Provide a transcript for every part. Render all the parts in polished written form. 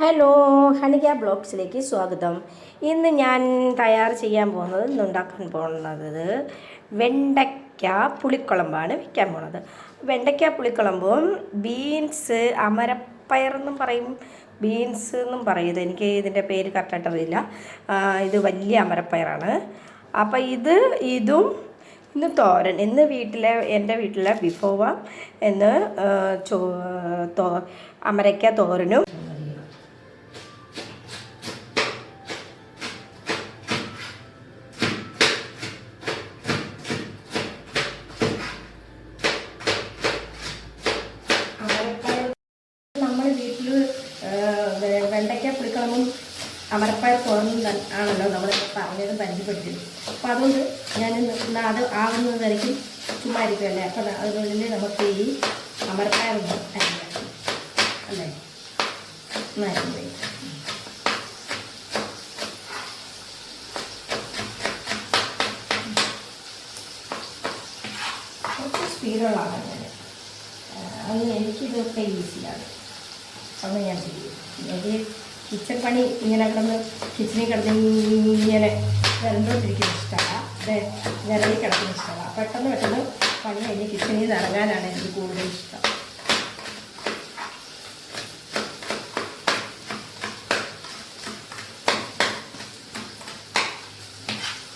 Hello, ഹണിക ബ്ലോഗ്സിലേക്ക് സ്വാഗതം. ഇന്ന് ഞാൻ ഉണ്ടാക്കാൻ പോകുന്നത് വെണ്ടയ്ക്ക പുളിക്കുളമ്പാണ് വയ്ക്കാൻ പോകുന്നത്. വെണ്ടയ്ക്ക പുളിക്കുളമ്പും ബീൻസ്, അമരപ്പയറെന്നും പറയും, ബീൻസ് എന്നും പറയും. എനിക്ക് ഇതിൻ്റെ പേര് കറക്റ്റായിട്ട് അറിയില്ല. ഇത് വലിയ അമരപ്പയറാണ്. അപ്പോൾ ഇതും ഇന്ന് തോരൻ, എൻ്റെ വീട്ടിലെ വിഭവം എന്ന് അമരയ്ക്ക തോരനും നമ്മൾ വീട്ടിൽ വെണ്ടയ്ക്ക പുളിക്കുളമ്പും അമരപ്പയർ തോരനും ആണല്ലോ നമ്മളിപ്പോൾ പറഞ്ഞതും പരിചയപ്പെടുത്തിയത്. അപ്പോൾ അതുകൊണ്ട് ഞാൻ അത് ആകുന്നത് വരയ്ക്കും ചുമ്മാ ഇരിക്കുമല്ലേ. അപ്പോൾ അതുകൊണ്ട് നമുക്ക് ഈ അമരപ്പയർ അരിയാം അല്ലേ. കുറച്ച് സ്പീഡുള്ള ആളാണ് ഞാൻ. അങ്ങനെ എനിക്കിതൊക്കെ ഈസിയാണ്. അന്ന് ഞാൻ ചെയ്യും. എനിക്ക് കിച്ചൺ പണി കിച്ചണിൽ കിടന്ന് ഇങ്ങനെ വരണ്ടോണ്ടിരിക്കുന്ന ഇഷ്ടമല്ല, വിരളി കിടക്കുന്ന ഇഷ്ടമല്ല. പെട്ടെന്ന് പണി കഴിഞ്ഞ് കിച്ചണിൽ നിന്ന് ഇറങ്ങാനാണ് എനിക്ക് കൂടുതൽ ഇഷ്ടം.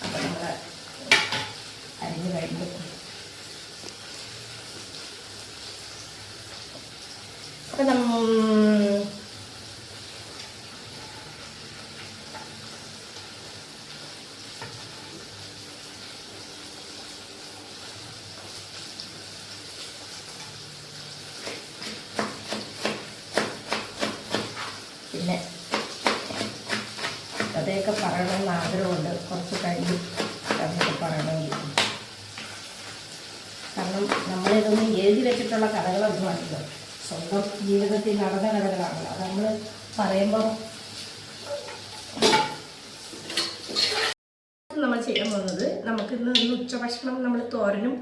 അപ്പോൾ നമ്മൾ അരിഞ്ഞ് കഴിഞ്ഞു. അപ്പം പിന്നെ കഥയൊക്കെ പറയണമെന്ന് ആഗ്രഹമുണ്ട്. കുറച്ച് കഴിഞ്ഞ് കഥയൊക്കെ പറയണമെങ്കിൽ, കാരണം നമ്മളിതൊന്നും എഴുതി വെച്ചിട്ടുള്ള കഥകളൊന്നും അല്ലല്ലോ, സ്വന്തം ജീവിതത്തിൽ നടന്ന കഥകളാണല്ലോ. അത് നമ്മൾ പറയുമ്പോൾ നമ്മൾ ചെയ്യാൻ പോകുന്നത്, നമുക്കിന്ന് ഉച്ചഭക്ഷണം നമ്മൾ തോരനും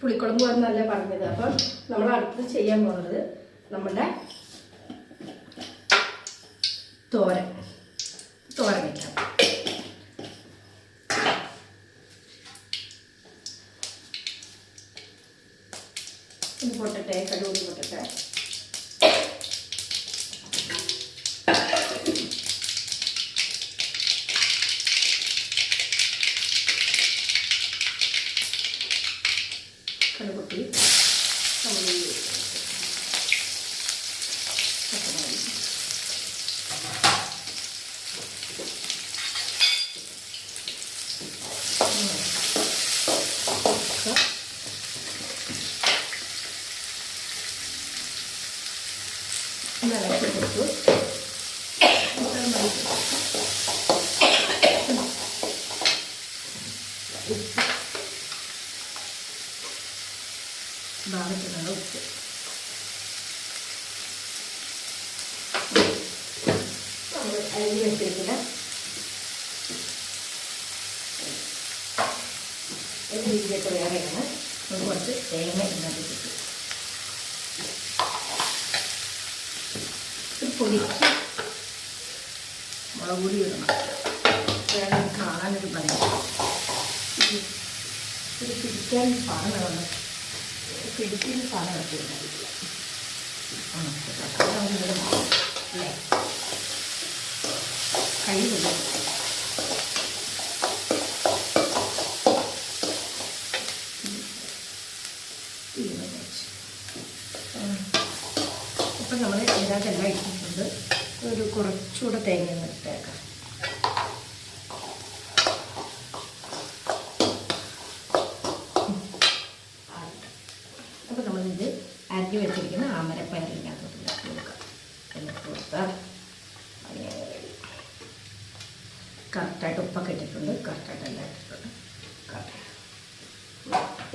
പുളിക്കുളമ്പും എന്നല്ലേ പറഞ്ഞത്. അപ്പം നമ്മൾ അടുത്ത് ചെയ്യാൻ പോകുന്നത് നമ്മുടെ തോരൻ വയ്ക്കാം. പൊട്ടട്ടെ, കടുക് പൊട്ടട്ടെ. കടുകുട്ടി ഇളക്കി കൊടുത്തു. ഭാഗത്തിനുള്ള ഉപ്പ്, നമ്മൾ അരിഞ്ഞ് വെച്ചിരിക്കുന്ന രീതിയിലേക്ക് വേറെയാണ്. കുറച്ച് തേങ്ങ ഇതിനകത്ത് പൊടിക്ക് മുളക് പൊടി ഇടണം. വേണം കാണാനൊരു ഭംഗി. ഒരു പിടിക്കാൻ സാധനമാണ്, പിടിക്കുന്ന സാധനമൊക്കെ ഉണ്ടാവില്ല അല്ലേ. കൈ പൊടി ഇപ്പം നമ്മൾ ഇതിനകത്തെല്ലാം ഇട്ടിട്ടുണ്ട്. ഒരു കുറച്ചുകൂടെ തേങ്ങ ഇട്ടേക്കാം. അപ്പോൾ നമ്മളിത് അരിഞ്ഞ് വെച്ചിരിക്കുന്ന അമരപ്പയറിനകത്തോട്ട് കൊടുക്കാം. എന്നിട്ട് കൊടുത്താൽ കറക്റ്റായിട്ട് ഉപ്പൊക്കെ ഇട്ടിട്ടുണ്ട്, കറക്റ്റായിട്ട് എല്ലാം ഇട്ടിട്ടുണ്ട്.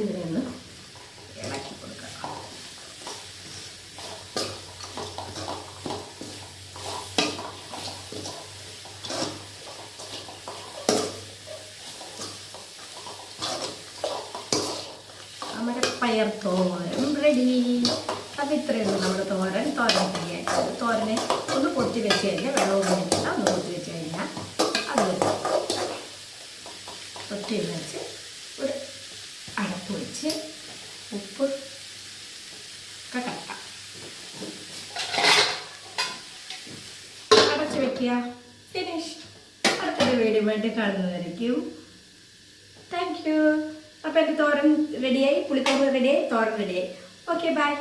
ഇതിനൊന്ന് ഇളക്കി കൊടുക്കാം. അമരപ്പയർ തോരൻ റെഡി. അപ്പോൾ ഇത്രയേ ഉള്ളൂ നമ്മുടെ തോരൻ റെഡിയായിട്ട്. തോരനെ ഒന്ന് പൊത്തി വെച്ച് കഴിഞ്ഞാൽ വെള്ളമൊന്നും ഇല്ല, ഒന്ന് പൊത്തി വെച്ച് കഴിഞ്ഞാൽ അത് പൊത്തി വെച്ച് ഒരു അടപ്പ് വെച്ച് ഉപ്പ് കട്ട അടച്ച് വെക്കുക. ഫിനിഷ്. അടുത്തൊരു വീഡിയോ വേണ്ടി കാണുന്നതായിരിക്കും. Thank you. അപ്പോൾ എൻ്റെ തോരൻ റെഡിയായി, പുളിത്തോരൻ റെഡിയായി, തോരൻ റെഡിയായി. Okay, by.